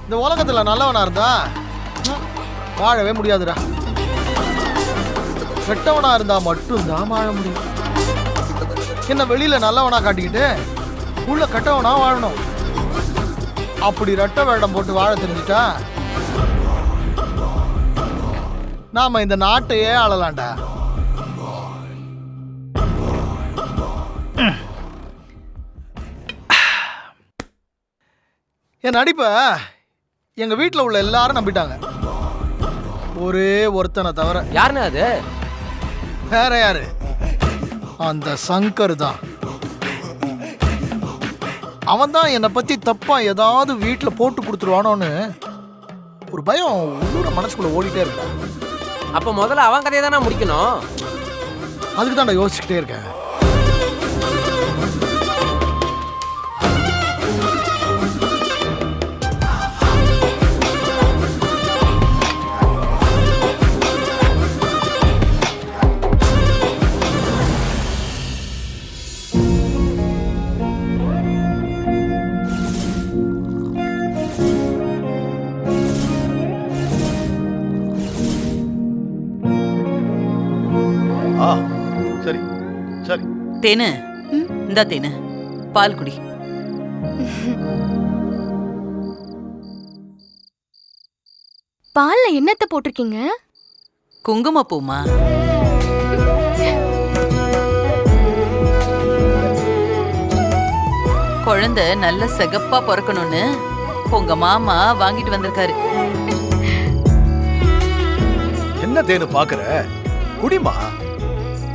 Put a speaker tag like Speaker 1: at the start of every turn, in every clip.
Speaker 1: இந்த உலகத்துல நல்லவனா இருந்தா வாழவே முடியாதுடா. கெட்டவனா இருந்தா மட்டும்தான் வாழ முடியும். என்ன வெளியில நல்லவனா காட்டிக்கிட்டு உள்ள கெட்டவனா வாழணும். அப்படி ரெட்ட வேடம் போட்டு வாழ தெரிஞ்சுட்டா நாம இந்த நாட்டையே ஆளலாம்டா. என் நடிப்ப எங்க வீட்டில் உள்ள எல்லாரும் நம்பிட்டாங்க, ஒரே ஒருத்தனை தவிர.
Speaker 2: யாருன்னு அது?
Speaker 1: வேற யாரு? அந்த சங்கர் தான். அவன் தான் என்னை பத்தி தப்பா ஏதாவது வீட்டில் போட்டு கொடுத்துருவானோன்னு ஒரு பயம் உள்ளூர மனசுக்குள்ள ஓடிட்டே இருக்கா.
Speaker 2: அப்ப முதல்ல அவன் கதையை தானே முடிக்கணும்.
Speaker 1: அதுக்கு தான் நான் யோசிச்சுக்கிட்டே இருக்கேன். சரி சரி.
Speaker 3: தேனு, இந்த தேனு பால் குடி.
Speaker 4: பால்ல என்னத்த போட்டிருக்கீங்க?
Speaker 3: குங்குமப்பூமா? குழந்தை நல்ல சிகப்பா பிறக்கணும்னு உங்க மாமா வாங்கிட்டு வந்திருக்காரு.
Speaker 1: என்ன தேனு பாக்குற? குடிமா.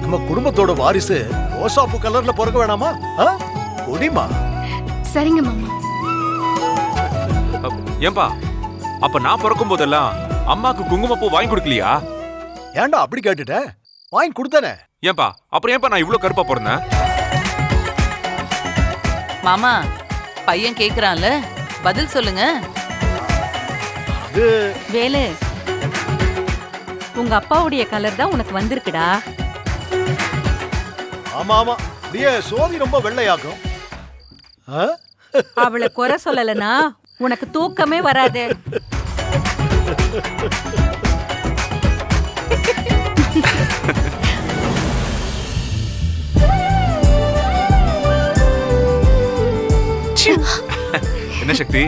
Speaker 1: நம்ம குடும்பத்தோட வாரிசு ரோசாப்பூ கலர்ல பிறக்க வேணாமா? குடிமா.
Speaker 4: சரிங்க மாமா.
Speaker 5: ஏன்பா, அப்ப நான் பிறக்கும் போதெல்லாம் அம்மாக்கு குங்குமப்பூ வாங்கி கொடுக்கலையா?
Speaker 1: ஏன்டா அப்படி கேட்டுட்ட? வாங்கி கொடுத்தானே.
Speaker 5: ஏன்பா, அப்புறம் ஏன்பா நான் இவ்ளோ கருப்பா பிறந்தேன்?
Speaker 3: மாமா, பையன் கேக்குறான்ல, பதில் சொல்லுங்க.
Speaker 6: வேலு, உங்க அப்பாவுடைய கலர் தான் உனக்கு வந்திருக்குடா.
Speaker 1: ஆமா ஆமா, அப்படியே சோதி ரொம்ப வெள்ளையாக்கும்.
Speaker 6: அவளை குறை சொல்லலனா உனக்கு தூக்கமே வராது.
Speaker 5: என்ன சக்தி,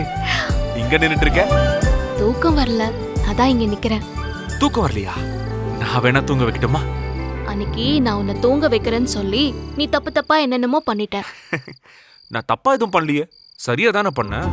Speaker 5: இங்க நின்னுட்டு இருக்க?
Speaker 4: தூக்கம் வரல, அதான் இங்க நிக்கிறேன்.
Speaker 5: தூக்கம் வரலையா? நான் வேணா தூங்க வைக்கட்டுமா?
Speaker 4: அன்னைக்கு நான் உன்னை தூங்க வைக்கிறேன்னு சொல்லி நீ தப்பு தப்பா என்னென்னமோ பண்ணிட்ட.
Speaker 5: நான் தப்பா எதுவும் பண்ணலையே, சரியா தானே பண்ணேன்.